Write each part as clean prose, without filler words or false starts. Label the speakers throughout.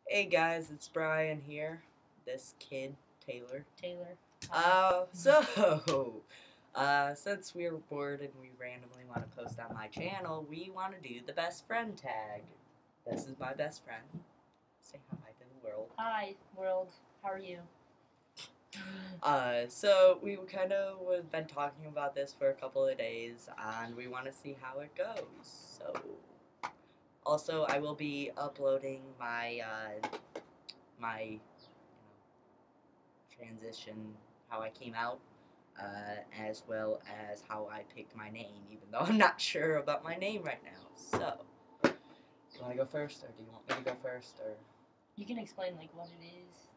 Speaker 1: Hey guys, it's Brian here. This kid, Taylor.
Speaker 2: Taylor.
Speaker 1: So, since we were bored and we randomly want to post on my channel, we want to do the best friend tag. This is my best friend. Say hi to the world.
Speaker 2: Hi, world. How are you?
Speaker 1: So we kind of been talking about this for a couple of days, and we want to see how it goes. So, also, I will be uploading my transition, how I came out, as well as how I picked my name, even though I'm not sure about my name right now. So, do you want to go first, or do you want me to go first, or?
Speaker 2: You can explain like what it is.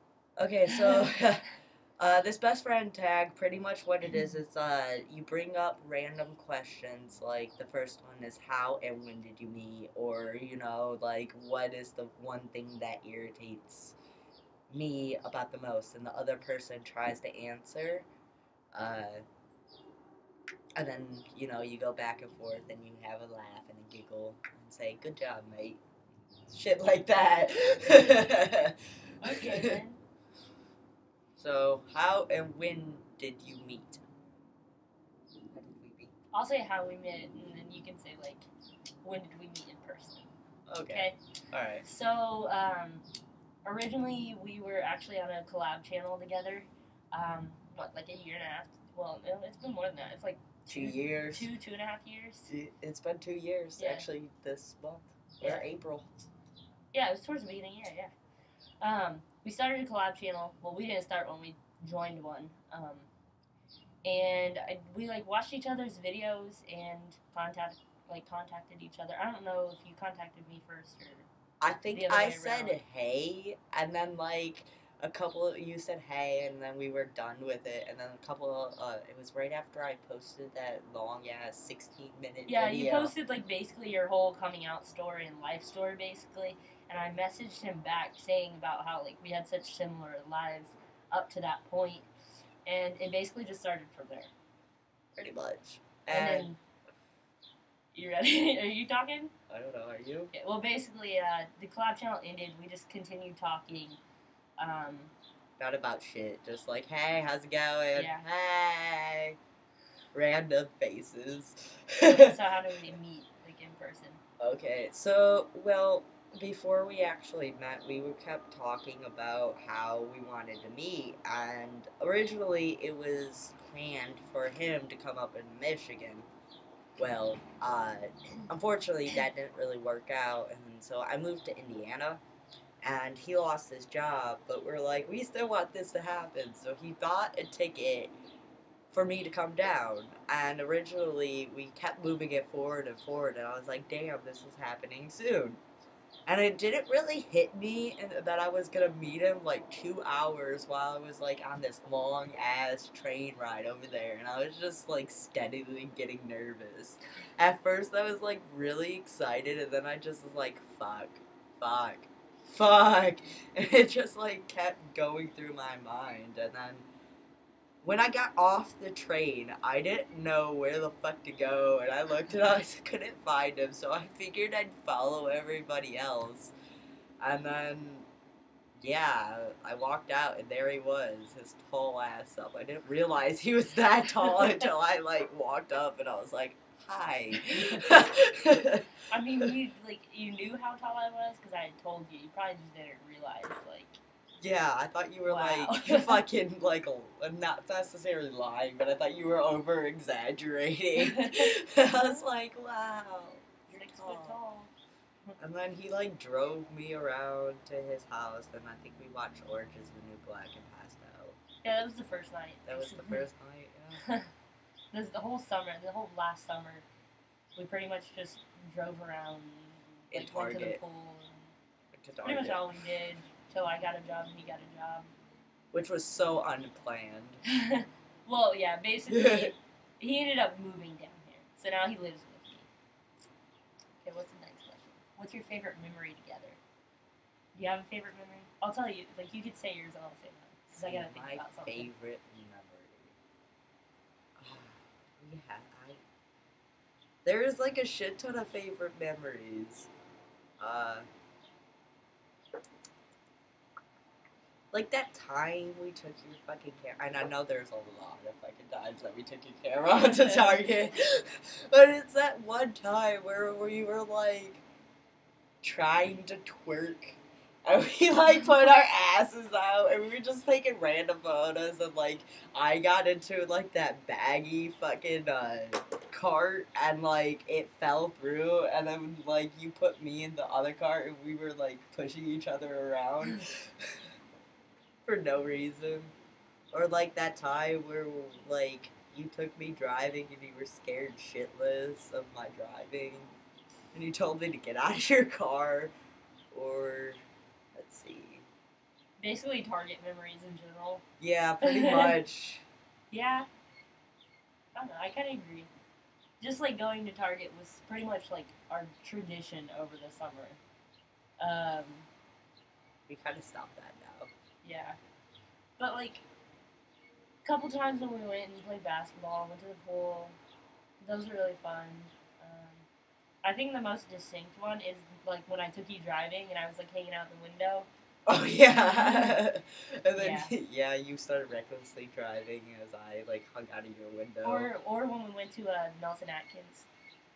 Speaker 1: Okay, so this best friend tag, pretty much what it is you bring up random questions. Like the first one is how and when did you meet, or like what is the one thing that irritates me about the most, and the other person tries to answer. Uh, and then you go back and forth, and you have a laugh and a giggle and say, "Good job, mate." Shit like that.
Speaker 2: Okay then.
Speaker 1: So, how and when did you meet? How did we meet?
Speaker 2: I'll say how we met, and then you can say like when did we meet in person.
Speaker 1: Okay. All right.
Speaker 2: So originally we were actually on a collab channel together. Like a year and a half? Well, no, it's been more than that. It's like
Speaker 1: 2 years.
Speaker 2: 2.5 years.
Speaker 1: It's been 2 years actually this month. Or
Speaker 2: Yeah.
Speaker 1: April.
Speaker 2: Yeah, it was towards the beginning. Yeah. We started a collab channel. Well, we didn't start one. We joined one. And we like watched each other's videos and contacted each other. I don't know if you contacted me first or
Speaker 1: I think
Speaker 2: the other
Speaker 1: I
Speaker 2: way
Speaker 1: said
Speaker 2: around.
Speaker 1: hey, and then like you said hey, and then we were done with it, and then it was right after I posted that long ass 16-minute
Speaker 2: Yeah,
Speaker 1: video.
Speaker 2: you posted like basically your whole coming out story and life story basically, and I messaged him back saying about how like we had such similar lives up to that point, and it basically just started from there.
Speaker 1: Pretty much.
Speaker 2: And then you ready? Are you talking?
Speaker 1: I don't know. Are you?
Speaker 2: Okay, well, basically, the collab channel ended. We just continued talking. Um,
Speaker 1: Not about shit. Just like, hey, how's it going?
Speaker 2: Yeah.
Speaker 1: Hey. Random faces.
Speaker 2: So how do we meet, like in person?
Speaker 1: Okay, so, well, before we actually met, we kept talking about how we wanted to meet, and originally it was planned for him to come up in Michigan. Well, unfortunately, that didn't really work out, and so I moved to Indiana, and he lost his job, but we're like, we still want this to happen, so he bought a ticket for me to come down. And originally, we kept moving it forward and forward, and I was like, damn, this is happening soon. And it didn't really hit me that I was gonna meet him like 2 hours while I was like on this long ass train ride over there, and I was just like steadily getting nervous. At first, I was like really excited, and then I just was like, fuck, fuck, fuck. And it just like kept going through my mind, and then when I got off the train, I didn't know where the fuck to go, and I looked and I couldn't find him, so I figured I'd follow everybody else. And then, yeah, I walked out, and there he was, his tall ass up. I didn't realize he was that tall until I, like, walked up, and I was like, hi.
Speaker 2: I mean, you knew how tall I was because I had told you. You probably just didn't realize, like.
Speaker 1: Yeah, I thought you were
Speaker 2: Wow.
Speaker 1: like fucking like not necessarily lying, but I thought you were over exaggerating. I was like, wow, you're
Speaker 2: 6 foot tall.
Speaker 1: And then he like drove me around to his house, and I think we watched Orange Is the New Black and passed out.
Speaker 2: Yeah, that was the first night.
Speaker 1: That was the first night. Yeah.
Speaker 2: This the whole summer, the whole last summer, we pretty much just drove around, like went to the pool. And pretty much all we did till I got a job and he got a job.
Speaker 1: Which was so unplanned.
Speaker 2: Well, yeah, basically, he ended up moving down here, so now he lives with me. Okay, what's the next question? What's your favorite memory together? Do you have a favorite memory? I'll tell you. Like you could say yours, and I'll say mine. Cause I gotta think about something.
Speaker 1: My favorite memory. Yeah, there is like a shit ton of favorite memories. Like that time we took your fucking camera, and I know there's a lot of fucking times that we took your camera to Target, but it's that one time where we were like trying to twerk. And we like put our asses out and we were just taking random photos and like I got into like that baggy fucking cart and like it fell through and then like you put me in the other cart and we were like pushing each other around for no reason. Or like that time where like you took me driving and you were scared shitless of my driving and you told me to get out of your car. Or let's see.
Speaker 2: Basically, Target memories in general.
Speaker 1: Yeah, pretty much.
Speaker 2: Yeah. I don't know. I kind of agree. Just like going to Target was pretty much like our tradition over the summer. Um,
Speaker 1: We kind of stopped that now.
Speaker 2: yeah. But like a couple times when we went and played basketball, went to the pool, those were really fun. Um, I think the most distinct one is like when I took you driving and I was like hanging out the window.
Speaker 1: Oh yeah, and then
Speaker 2: Yeah.
Speaker 1: yeah, you started recklessly driving as I like hung out of your window.
Speaker 2: Or when we went to Nelson Atkins.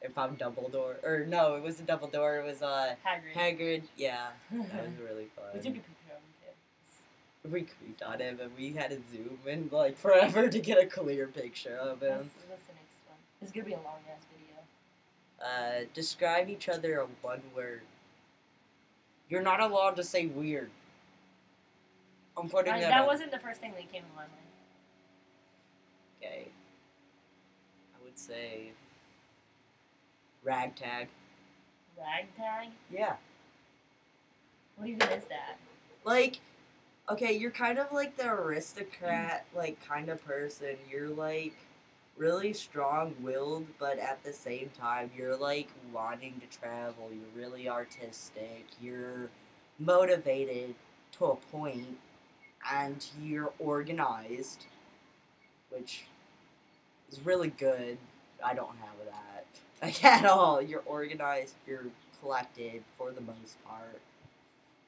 Speaker 1: And found Dumbledore, or no, it wasn't Dumbledore. It was
Speaker 2: Hagrid.
Speaker 1: Hagrid. Yeah, that was really fun.
Speaker 2: We took a picture of him too.
Speaker 1: We creeped on him, and we had to zoom in like forever to get a clear picture of him.
Speaker 2: What's the next one? This is gonna be a long ass video.
Speaker 1: Describe each other in one word. You're not allowed to say weird. I'm putting
Speaker 2: That wasn't the first thing that came to my mind.
Speaker 1: Okay. I would say ragtag.
Speaker 2: Ragtag?
Speaker 1: Yeah.
Speaker 2: What even is that?
Speaker 1: Like, okay, you're kind of like the aristocrat, like, kind of person. You're, like, really strong-willed, but at the same time, you're, like, wanting to travel. You're really artistic. You're motivated to a point, and you're organized, which is really good. I don't have that, like, at all. You're organized. You're collected for the most part.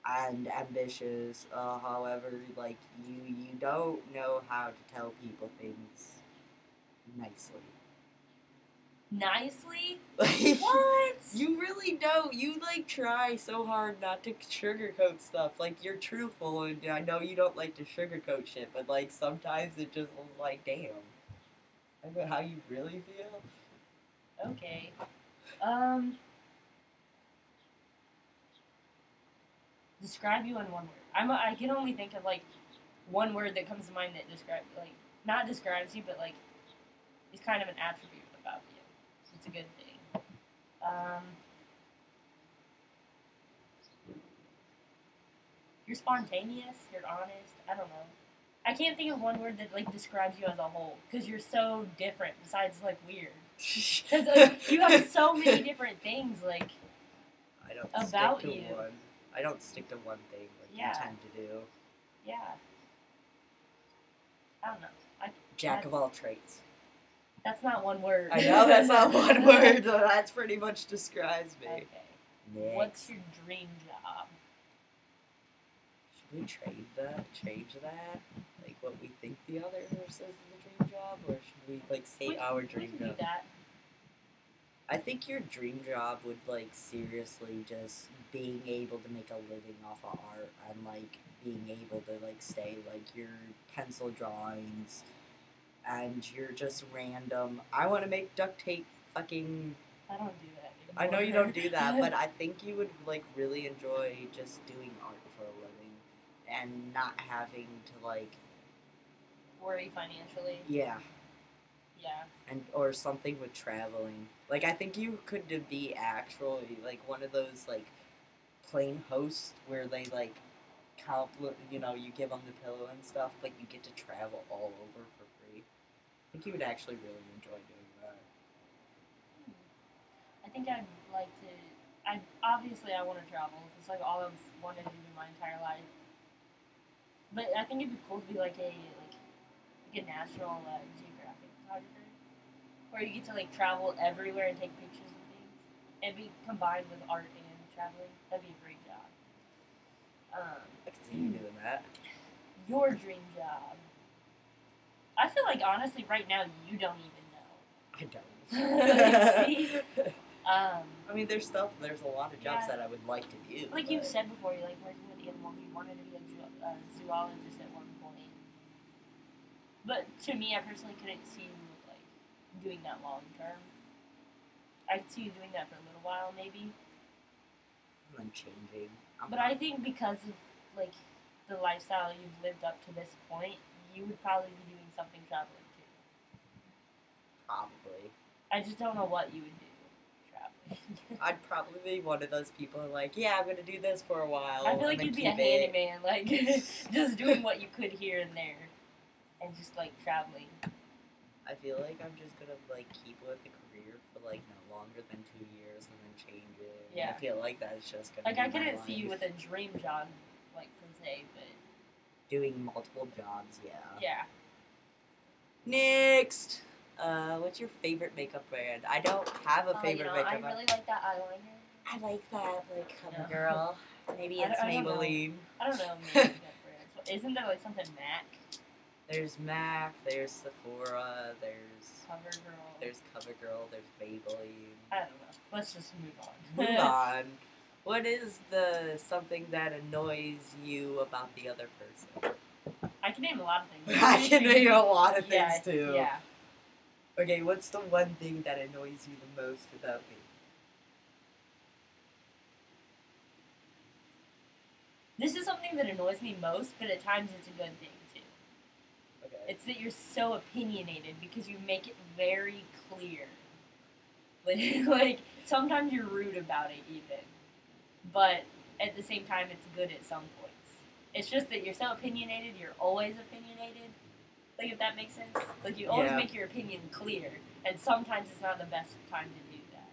Speaker 1: And ambitious. However, like you don't know how to tell people things nicely.
Speaker 2: Nicely?
Speaker 1: Like,
Speaker 2: What?
Speaker 1: You really don't. You like try so hard not to sugarcoat stuff. Like you're truthful, and I know you don't like to sugarcoat shit, but like sometimes it just was like, damn. I know how you really feel.
Speaker 2: Okay. Describe you in one word. I can only think of like one word that comes to mind that describes like not describes you, but like is kind of an attribute about you. It's a good thing. You're spontaneous. You're honest. I don't know. I can't think of one word that like describes you as a whole because you're so different. Besides like weird, because like, you have so many different things like
Speaker 1: I don't
Speaker 2: about
Speaker 1: stick to
Speaker 2: you.
Speaker 1: one. I don't stick to one thing like
Speaker 2: Yeah.
Speaker 1: you tend to do.
Speaker 2: Yeah. I don't know.
Speaker 1: Jack of all trades.
Speaker 2: That's not one word.
Speaker 1: I know that's not one word, but that's pretty much describes me.
Speaker 2: Okay.
Speaker 1: Next.
Speaker 2: What's your dream job?
Speaker 1: Should we change that? Like what we think the other says is the dream job, or should we like say our dream
Speaker 2: we can
Speaker 1: job?
Speaker 2: do that.
Speaker 1: I think your dream job would like seriously just being able to make a living off of art and like being able to like stay like your pencil drawings and you're just random. I want to make duct tape fucking.
Speaker 2: I don't do that anymore.
Speaker 1: I know you don't do that, but I think you would like really enjoy just doing art for a living and not having to like
Speaker 2: worry financially.
Speaker 1: Yeah.
Speaker 2: Yeah.
Speaker 1: And or something with traveling. Like I think you could be actually like one of those like plane hosts where they like you give them the pillow and stuff, but you get to travel all over for free. I think you would actually really enjoy doing that.
Speaker 2: I think I'd like to. Obviously I want to travel. It's like all I've wanted to do my entire life. But I think it'd be cool to be like a National Geographic photographer, where you get to like travel everywhere and take pictures of things, and be combined with art and traveling. That'd be a great job.
Speaker 1: I can see you doing that.
Speaker 2: your dream job. I feel like honestly, right now you don't even know.
Speaker 1: I don't.
Speaker 2: See?
Speaker 1: I mean, there's a lot of jobs
Speaker 2: Yeah.
Speaker 1: that I would like to do.
Speaker 2: Like you said before, you like working with animals. You wanted to be a zoologist at one point. But to me, I personally couldn't see you like doing that long term. I could see you doing that for a little while, maybe.
Speaker 1: I'm changing.
Speaker 2: But I think because of like the lifestyle you've lived up to this point, you would probably be doing something traveling too.
Speaker 1: Probably.
Speaker 2: I just don't know what you would do traveling.
Speaker 1: I'd probably be one of those people who are like, yeah, I'm gonna do this for a while.
Speaker 2: I feel like
Speaker 1: and
Speaker 2: you'd
Speaker 1: then
Speaker 2: be a
Speaker 1: keep it.
Speaker 2: handyman, like just doing what you could here and there, and just like traveling.
Speaker 1: I feel like I'm just gonna like keep with the career for like no longer than 2 years and then change it.
Speaker 2: Yeah.
Speaker 1: I feel like that's just gonna
Speaker 2: Like
Speaker 1: be
Speaker 2: I
Speaker 1: my
Speaker 2: couldn't
Speaker 1: life.
Speaker 2: see you with a dream job, like per se, but
Speaker 1: Doing multiple jobs, yeah.
Speaker 2: yeah.
Speaker 1: Next, what's your favorite makeup brand? I don't have a favorite makeup
Speaker 2: I
Speaker 1: brand.
Speaker 2: really like that eyeliner.
Speaker 1: I like that, like
Speaker 2: No.
Speaker 1: CoverGirl. Maybe
Speaker 2: I
Speaker 1: it's
Speaker 2: don't know.
Speaker 1: Maybelline.
Speaker 2: I don't know makeup brands. Isn't there like something MAC?
Speaker 1: There's MAC, there's Sephora,
Speaker 2: CoverGirl.
Speaker 1: there's CoverGirl, there's Maybelline.
Speaker 2: I don't know. Let's just move on.
Speaker 1: Move on. What is the something that annoys you about the other person?
Speaker 2: I can name a lot of things.
Speaker 1: I can name a lot of things too.
Speaker 2: Yeah.
Speaker 1: Okay, what's the one thing that annoys you the most about me?
Speaker 2: This is something that annoys me most, but at times it's a good thing too.
Speaker 1: Okay.
Speaker 2: It's that you're so opinionated because you make it very clear. Like sometimes you're rude about it even, but at the same time it's good at some points. It's just that you're so opinionated. You're always opinionated. Like if that makes sense. Like you always make your opinion clear, and sometimes it's not the best time to do that.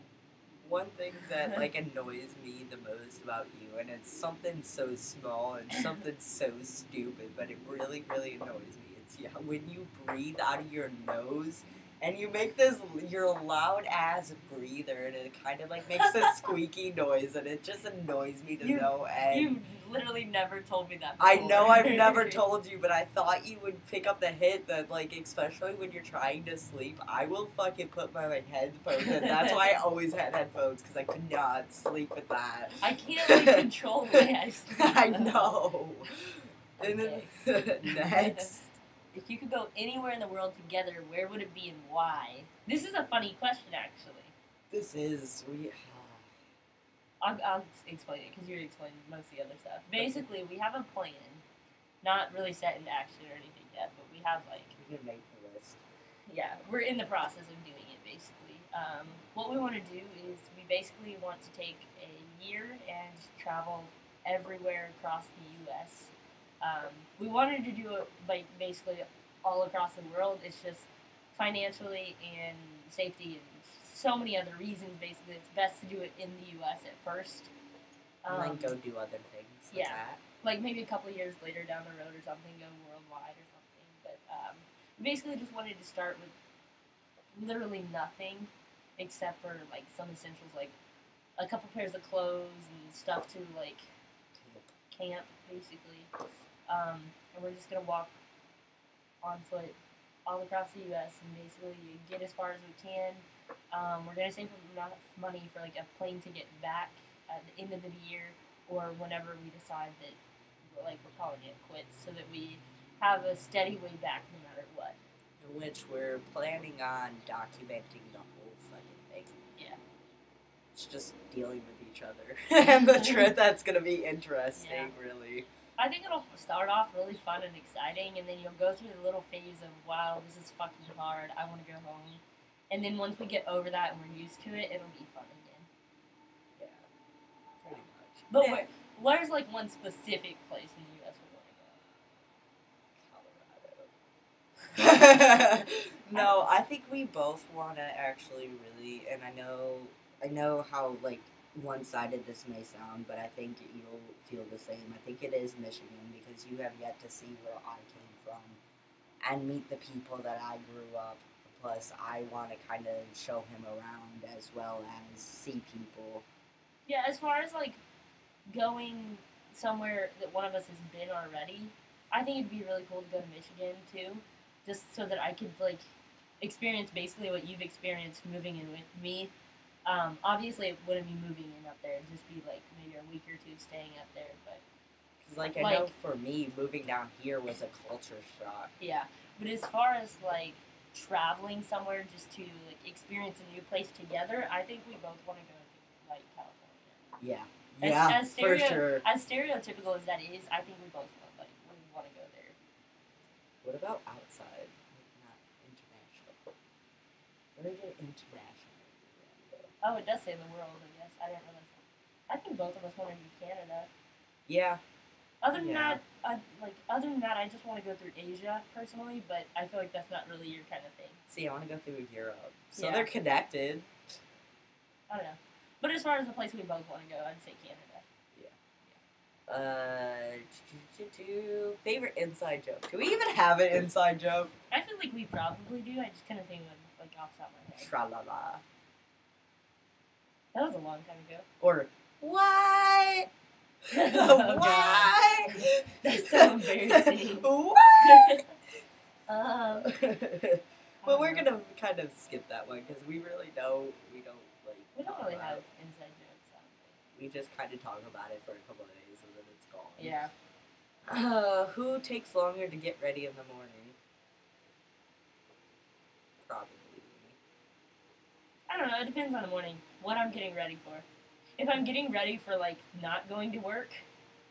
Speaker 1: One thing that like annoys me the most about you, and it's something so small and something so stupid, but it really, really annoys me. It's when you breathe out of your nose, and you make this your loud ass breather, and it kind of like makes this squeaky noise, and it just annoys me to no end.
Speaker 2: You literally never told me that before.
Speaker 1: I know I've never told you, but I thought you would pick up the hint that, like, especially when you're trying to sleep, I will fucking put my, like, headphones in. That's why I always had headphones, because I could not sleep with that.
Speaker 2: I can't, like, control the way I sleep.
Speaker 1: I know. And then, next.
Speaker 2: If you could go anywhere in the world together, where would it be and why? This is a funny question, actually.
Speaker 1: This is,
Speaker 2: I'll explain it, because you're explaining most of the other stuff. Basically, we have a plan. Not really set into action or anything yet, but we have, like...
Speaker 1: We can make the list.
Speaker 2: Yeah, we're in the process of doing it, basically. What we want to do is we basically want to take a year and travel everywhere across the U.S. We wanted to do it, like, basically all across the world. It's just financially and safety and so many other reasons, basically. It's best to do it in the U.S. at first.
Speaker 1: And then go do other things like that.
Speaker 2: Like maybe a couple of years later down the road or something, go worldwide or something. But we basically just wanted to start with literally nothing except for like some essentials, like a couple pairs of clothes and stuff to like camp, basically. And we're just gonna walk on foot all across the U.S. and basically get as far as we can. We're gonna save enough money for like a plane ticket back at the end of the year, or whenever we decide that like we're calling it quits, so that we have a steady way back no matter what.
Speaker 1: In which we're planning on documenting the whole fucking thing.
Speaker 2: Yeah.
Speaker 1: It's just dealing with each other and the trip. That's gonna be interesting, really.
Speaker 2: I think it'll start off really fun and exciting, and then you'll go through the little phase of, wow, this is fucking hard, I want to go home. And then once we get over that and we're used to it, it'll be fun again.
Speaker 1: Yeah, pretty much.
Speaker 2: But where's like one specific place in the U.S. we want to go?
Speaker 1: Colorado. No, I think we both want to actually really, and I know how like one-sided this may sound, but I think you'll feel the same. I think it is Michigan, because you have yet to see where I came from and meet the people that I grew up. Plus, I want to kind of show him around as well as see people.
Speaker 2: Yeah, as far as like going somewhere that one of us has been already, I think it'd be really cool to go to Michigan too, just so that I could like experience basically what you've experienced moving in with me. Obviously, it wouldn't be moving in up there; it'd just be like maybe a week or two staying up there. But
Speaker 1: Because, like, I know for me, moving down here was a culture shock.
Speaker 2: yeah, but as far as like traveling somewhere just to like experience a new place together, I think we both want to go to like California.
Speaker 1: Yeah. Yeah, for sure.
Speaker 2: As stereotypical as that is, I think we both want to go there.
Speaker 1: What about outside? Like, not international. What are the international?
Speaker 2: Oh, it does say the world, I guess. I didn't realize that. I think both of us want to do Canada.
Speaker 1: Yeah.
Speaker 2: Other than that, I just want to go through Asia personally, but I feel like that's not really your kind of thing.
Speaker 1: See, I want to go through Europe, so they're connected.
Speaker 2: I don't know, but as far as the place we both want to go, I'd say Canada.
Speaker 1: Favorite inside joke. Do we even have an inside joke?
Speaker 2: I feel like we probably do. I just kind of think of like off the top of my head.
Speaker 1: Tra-la-la.
Speaker 2: That was a long time ago.
Speaker 1: Or what?
Speaker 2: Oh,
Speaker 1: what?
Speaker 2: That's so embarrassing.
Speaker 1: What? Well, we're
Speaker 2: know.
Speaker 1: gonna kind of skip that one because we really don't. We don't
Speaker 2: really have inside jokes.
Speaker 1: We just kind of talk about it for a couple of days and then it's gone.
Speaker 2: Yeah.
Speaker 1: Who takes longer to get ready in the morning? Probably me.
Speaker 2: I don't know. It depends on the morning. What I'm getting ready for. If I'm getting ready for like not going to work,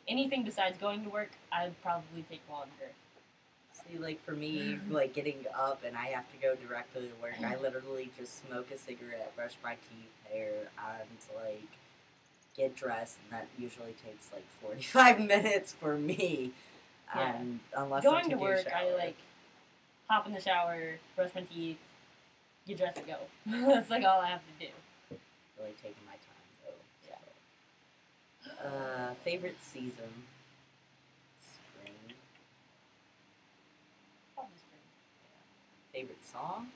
Speaker 2: anything besides going to work, I'd probably take longer.
Speaker 1: See, like for me, like getting up and I have to go directly to work, I literally just smoke a cigarette, brush my teeth, hair, and like get dressed, and that usually takes like 45 minutes for me.
Speaker 2: Yeah.
Speaker 1: Unless
Speaker 2: going
Speaker 1: I'm
Speaker 2: to work,
Speaker 1: a shower.
Speaker 2: I like hop in the shower, brush my teeth, get dressed, and go. That's like all I have to do.
Speaker 1: Really taking my time though. Yeah. Favorite season? Spring.
Speaker 2: Probably spring.
Speaker 1: Yeah. Favorite song?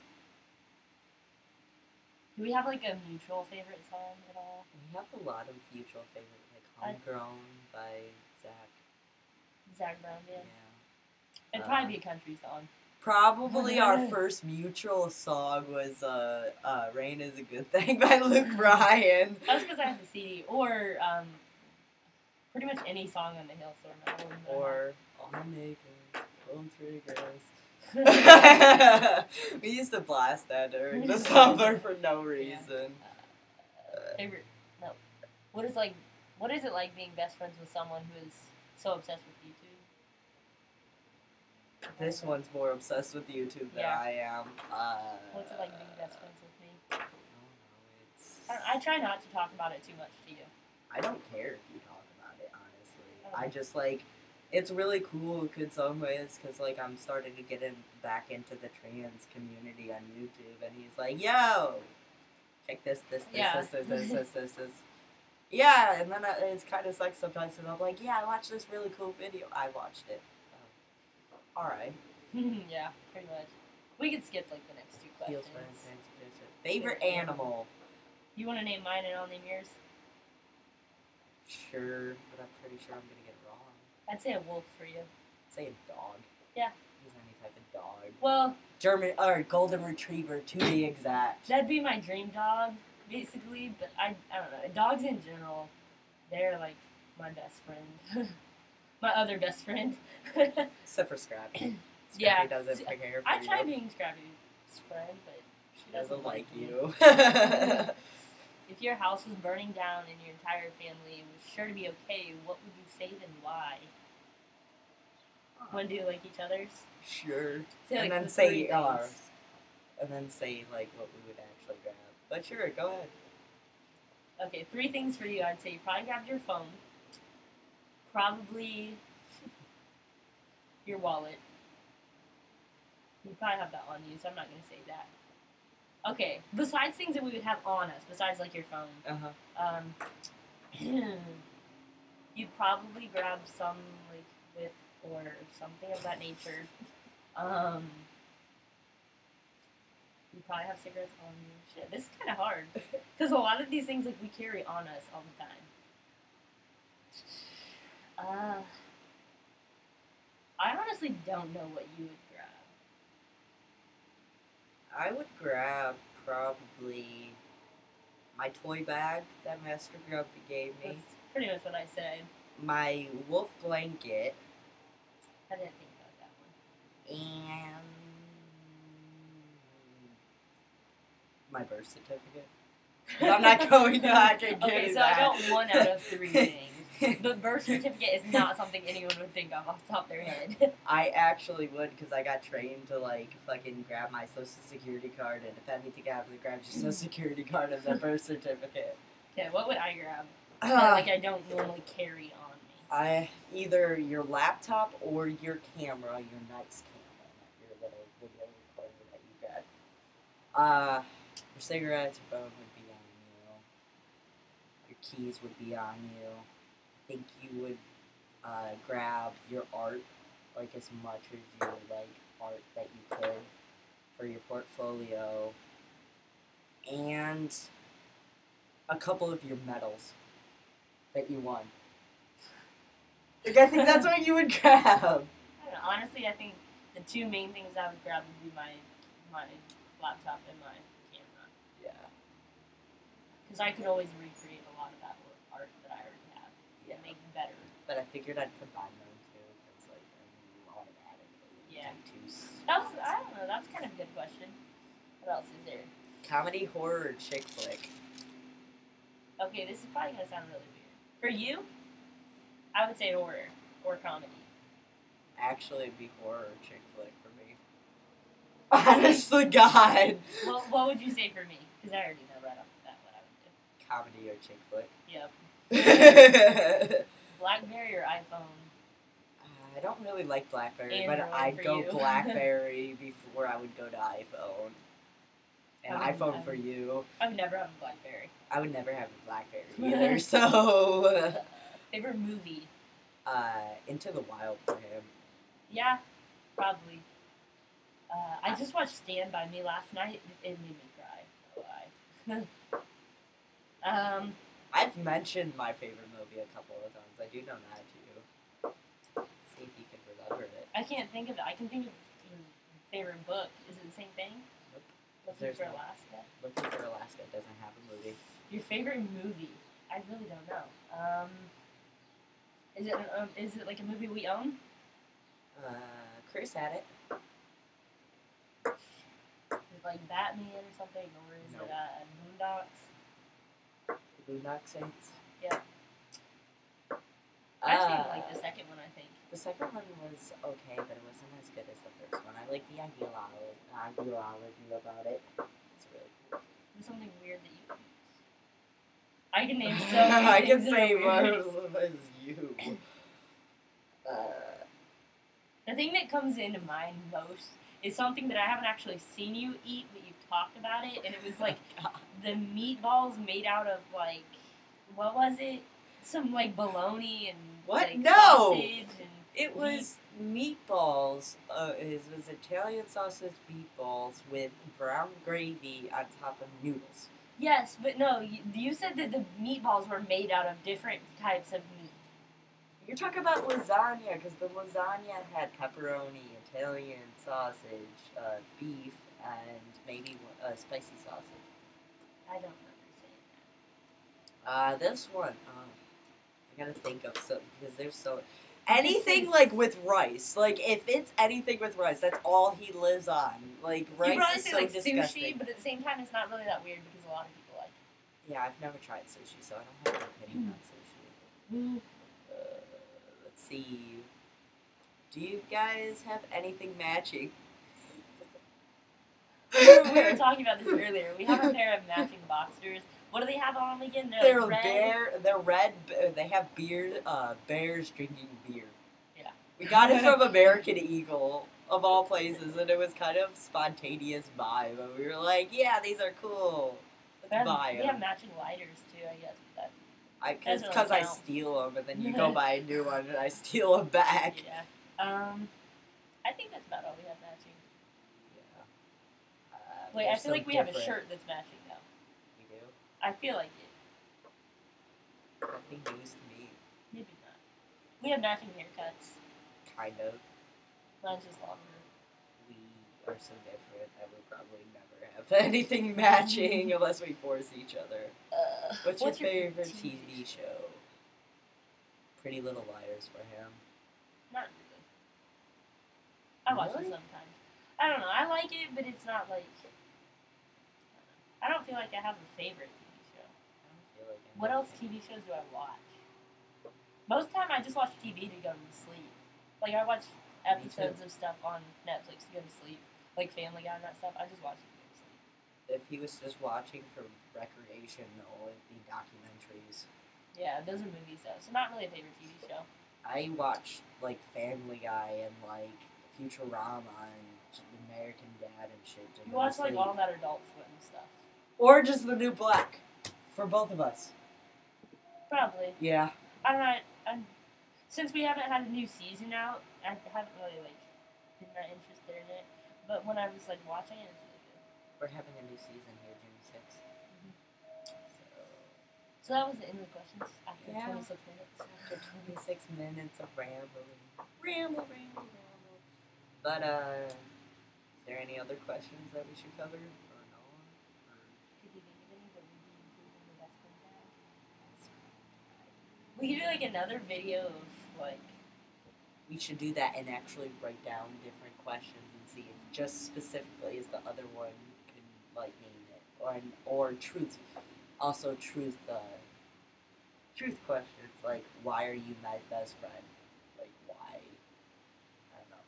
Speaker 2: Do we have like a mutual favorite song at all?
Speaker 1: We have a lot of mutual favorites, like Homegrown by
Speaker 2: Zach Brown, yeah. It'd
Speaker 1: Yeah.
Speaker 2: probably be a country song.
Speaker 1: Probably our first mutual song was Rain is a Good Thing by Luke Bryan.
Speaker 2: That's because I have the CD. Or pretty much any song on the Hailstorm album.
Speaker 1: Or All Makers, Pull Triggers. We used to blast that during the summer for no reason.
Speaker 2: Favorite? No. What is it like being best friends with someone who is so obsessed with YouTube?
Speaker 1: This one's more obsessed with YouTube than I am.
Speaker 2: What's it like being best friends with me?
Speaker 1: I don't know.
Speaker 2: I try not to talk about it too much to you.
Speaker 1: I don't care if you talk about it, honestly. I just like, it's really cool in some ways because like I'm starting to get back into the trans community on YouTube, and he's like, "Yo, check this. Yeah, and then it's kind of sucks sometimes, and I'm like, "Yeah, I watched this really cool video. I watched it." All right.
Speaker 2: Yeah, pretty much. We could skip like the next two questions.
Speaker 1: Favorite animal?
Speaker 2: You want to name mine and I'll name yours?
Speaker 1: Sure, but I'm pretty sure I'm gonna get it wrong.
Speaker 2: I'd say a wolf for you.
Speaker 1: I'd say a dog.
Speaker 2: Yeah.
Speaker 1: Use any type of dog.
Speaker 2: Well,
Speaker 1: German or golden retriever to be exact.
Speaker 2: That'd be my dream dog, basically. But I don't know. Dogs in general, they're like my best friend. My other best friend.
Speaker 1: Except for Scrappy. Scrappy doesn't prepare for
Speaker 2: I tried being Scrappy's friend, but
Speaker 1: she doesn't like you.
Speaker 2: If your house was burning down and your entire family was sure to be okay, what would you save and why? Want to do like each other's?
Speaker 1: Sure.
Speaker 2: Say, like,
Speaker 1: and then say ours. And then say like what we would actually grab. But sure, go ahead.
Speaker 2: Okay, 3 things for you. I'd say you probably grabbed your phone. Probably your wallet. You probably have that on you, so I'm not going to say that. Okay, besides things that we would have on us, besides like your phone. You'd probably grab some like whip or something of that nature. You probably have cigarettes on you. Shit, this is kind of hard because a lot of these things like we carry on us all the time. I honestly don't know what you would grab.
Speaker 1: I would grab probably my toy bag that Master Grumpy gave me,
Speaker 2: That's pretty much what I said.
Speaker 1: my wolf blanket,
Speaker 2: I didn't think about that one.
Speaker 1: and my birth certificate. 'Cause I'm not going to actually give
Speaker 2: Okay,
Speaker 1: you
Speaker 2: so
Speaker 1: that.
Speaker 2: I got one out of 3 things. But birth certificate is not something anyone would think of off the top of their head.
Speaker 1: I actually would, because I got trained to, like, fucking grab my social security card, and if anything happens, grab your social security card and the birth certificate.
Speaker 2: Okay, what would I grab? That, I don't normally carry on me.
Speaker 1: Either your laptop or your camera, your nice camera, your little video recorder that you got. Your cigarettes, your phone would be on you. Your keys would be on you. I think you would grab your art, like as much as your art that you could for your portfolio, and a couple of your medals that you won. Like, I think that's what you would grab.
Speaker 2: I don't know. Honestly, I think the 2 main things I would grab would be my laptop and my camera.
Speaker 1: Yeah.
Speaker 2: Because I could always recreate a lot of that art that I already have and make it better.
Speaker 1: But I figured I'd combine them too, because like automatically.
Speaker 2: Yeah.
Speaker 1: Take 2
Speaker 2: I don't know. That's kind of a good question. What else is there?
Speaker 1: Comedy, horror, or chick flick?
Speaker 2: Okay, this is probably gonna sound really weird. For you, I would say horror or comedy.
Speaker 1: Actually, it'd be horror or chick flick for me. Honest to God.
Speaker 2: Well, what would you say for me? Because I already know right off the bat what I would do.
Speaker 1: Comedy or chick flick?
Speaker 2: Yep. BlackBerry or iPhone?
Speaker 1: I don't really like BlackBerry,
Speaker 2: Android
Speaker 1: but I'd
Speaker 2: for
Speaker 1: go
Speaker 2: you.
Speaker 1: BlackBerry before I would go to iPhone. And iPhone for you.
Speaker 2: I would never have a BlackBerry.
Speaker 1: I would never have a BlackBerry either, so...
Speaker 2: Favorite movie?
Speaker 1: Into the Wild for him.
Speaker 2: Yeah, probably. I just watched Stand By Me last night. It made me cry. No lie.
Speaker 1: I've mentioned my favorite movie a couple of times. I do know that too. See if you can remember it.
Speaker 2: I can't think of it. I can think of your favorite book. Is it the same thing?
Speaker 1: Nope.
Speaker 2: Looking for Alaska?
Speaker 1: Looking for Alaska doesn't have a movie.
Speaker 2: Your favorite movie? I really don't know. Is it like a movie we own?
Speaker 1: Chris had it.
Speaker 2: Is it like Batman or something? Or is
Speaker 1: Nope.
Speaker 2: it Boondocks?
Speaker 1: The Boondock Saints.
Speaker 2: Yeah. I actually like the second one, I think.
Speaker 1: The second one was okay, but it wasn't as good as the first one. I like the ideology about it. It's really cool.
Speaker 2: There's something weird that you can use. I can name so many
Speaker 1: I can
Speaker 2: things that
Speaker 1: say
Speaker 2: are weird.
Speaker 1: what is you.
Speaker 2: The thing that comes into mind most is something that I haven't actually seen you eat, but you've talked about it, and it was like the meatballs made out of like, what was it? Some like bologna and
Speaker 1: What?
Speaker 2: like
Speaker 1: No!
Speaker 2: sausage and
Speaker 1: It was meatballs. It was Italian sausage meatballs with brown gravy on top of noodles.
Speaker 2: Yes, but no, you said that the meatballs were made out of different types of meat.
Speaker 1: You're talking about lasagna, because the lasagna had pepperoni, Italian sausage, beef, and maybe spicy sausage.
Speaker 2: I don't remember saying that.
Speaker 1: This one, I gotta think of some, because there's so... Anything, like, with rice. Like, if it's anything with rice, that's all he lives on. Like, rice
Speaker 2: You probably
Speaker 1: is
Speaker 2: say
Speaker 1: so
Speaker 2: like
Speaker 1: disgusting.
Speaker 2: sushi, but at the same time, it's not really that weird because a lot of people like it.
Speaker 1: Yeah, I've never tried sushi, so I don't have an opinion on sushi. Let's see. Do you guys have anything matching?
Speaker 2: We were talking about this earlier. We have a pair of matching boxers. What do they have on them again?
Speaker 1: They're
Speaker 2: like red.
Speaker 1: They're red. They have bears drinking beer.
Speaker 2: Yeah.
Speaker 1: We got it from American Eagle, of all places, and it was kind of spontaneous vibe. And we were like, yeah, these are cool. Let's buy
Speaker 2: We have
Speaker 1: them.
Speaker 2: matching lighters too, I guess. But
Speaker 1: It's
Speaker 2: doesn't
Speaker 1: because
Speaker 2: really
Speaker 1: I
Speaker 2: count.
Speaker 1: steal them, and then you go buy a new one, and I steal them back.
Speaker 2: yeah. I think that's about all we have matching.
Speaker 1: Yeah.
Speaker 2: Wait, I feel like we have a shirt that's matching now.
Speaker 1: You do?
Speaker 2: I feel like it.
Speaker 1: That'd be news to me.
Speaker 2: Maybe not. We have matching haircuts.
Speaker 1: Kind of.
Speaker 2: Mine's just longer.
Speaker 1: We are so different that we'll probably never have anything matching unless we force each other. What's your favorite TV show? Pretty Little Liars for him.
Speaker 2: Not really. I watch it sometimes. I don't know. I like it, but it's not like. I don't feel like I have a favorite TV show.
Speaker 1: I don't feel like
Speaker 2: what else TV shows do I watch? Most of the time, I just watch TV to go to sleep. Like, I watch episodes of stuff on Netflix to go to sleep. Like Family Guy and that stuff. I just watch it to go to sleep.
Speaker 1: If he was just watching for recreation, no, it'd be documentaries.
Speaker 2: Yeah, those are movies, though. So, not really a favorite TV show.
Speaker 1: I watch, like, Family Guy and, like, Futurama and American Dad and shit.
Speaker 2: You watch, like, all that Adult Swim stuff.
Speaker 1: Or just The New Black. For both of us.
Speaker 2: Probably.
Speaker 1: Yeah.
Speaker 2: I don't know. Since we haven't had a new season out, I haven't really, like, been that interested in it. But when I was, like, watching it, it's really good.
Speaker 1: We're having a new season here, June 6th.
Speaker 2: So that was the end of the questions after 26 minutes.
Speaker 1: After 26 minutes of ramble. But, is there any other questions that we should cover? Or no?
Speaker 2: Could you think of any that would be included in the best friend tag? We could do, like, another video of, like...
Speaker 1: We should do that and actually write down different questions and see if just specifically is the other one can, like, name it. Or truth. Also, truth questions, like, why are you my best friend? Like, why? I don't know.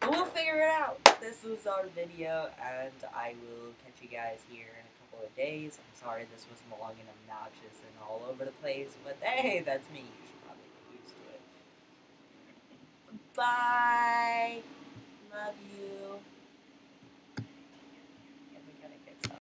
Speaker 1: But we'll figure it out. This was our video, and I will catch you guys here in a couple of days. I'm sorry this was long and obnoxious and all over the place, but hey, that's me. You should probably get used to it. Bye. Love you.